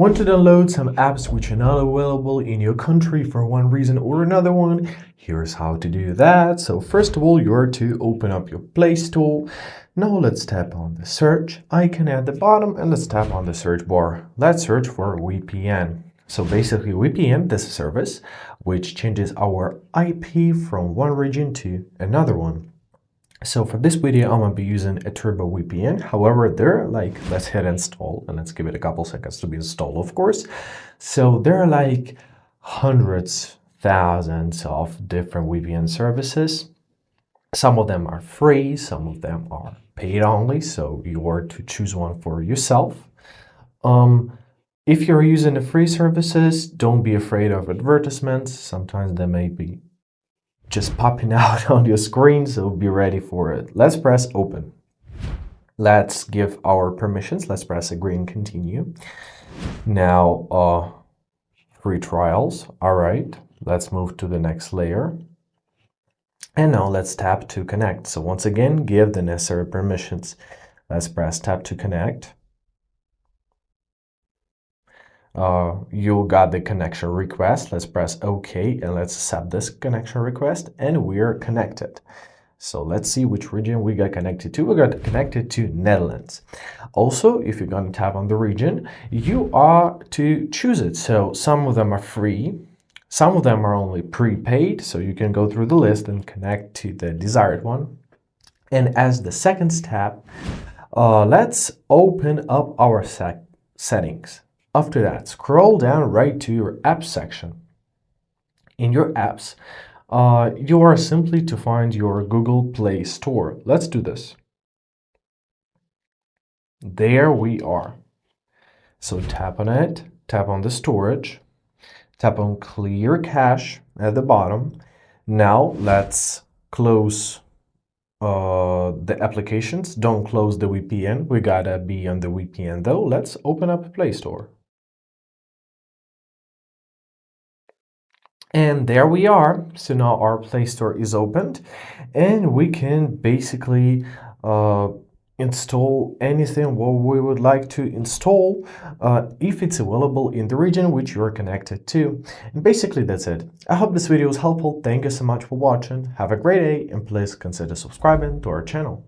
Want to download some apps which are not available in your country for one reason or another one? Here's how to do that. So first of all, you're to open up your Play Store. Now let's tap on the search icon at the bottom and let's tap on the search bar. Let's search for VPN. So basically VPN is a service which changes our IP from one region to another one. So for this video, I'm gonna be using a Turbo VPN. However, let's hit install and let's give it a couple seconds to be installed, of course. So there are like hundreds, thousands of different VPN services. Some of them are free, some of them are paid only, so you are to choose one for yourself. If you're using the free services, don't be afraid of advertisements. Sometimes they may be just popping out on your screen, so be ready for it. Let's press open. Let's give our permissions. Let's press agree and continue. Now, free trials. All right, let's move to the next layer. And now let's tap to connect. So once again, give the necessary permissions. Let's press tap to connect. You got the connection request. Let's press OK and let's accept this connection request and we're connected. So let's see which region we got connected to. We got connected to Netherlands. Also, if you're going to tap on the region, you are to choose it. So some of them are free, some of them are only prepaid, so you can go through the list and connect to the desired one. And as the second step, let's open up our settings. After that, scroll down right to your apps section. In your apps, you are simply to find your Google Play Store. Let's do this. There we are. So tap on it, tap on the storage, tap on clear cache at the bottom. Now let's close the applications. Don't close the VPN. We gotta be on the VPN though. Let's open up Play Store. And there we are. So now our Play Store is opened and we can basically install anything what we would like to install if it's available in the region which you are connected to. And basically that's it. I hope this video was helpful. Thank you so much for watching. Have a great day and please consider subscribing to our channel.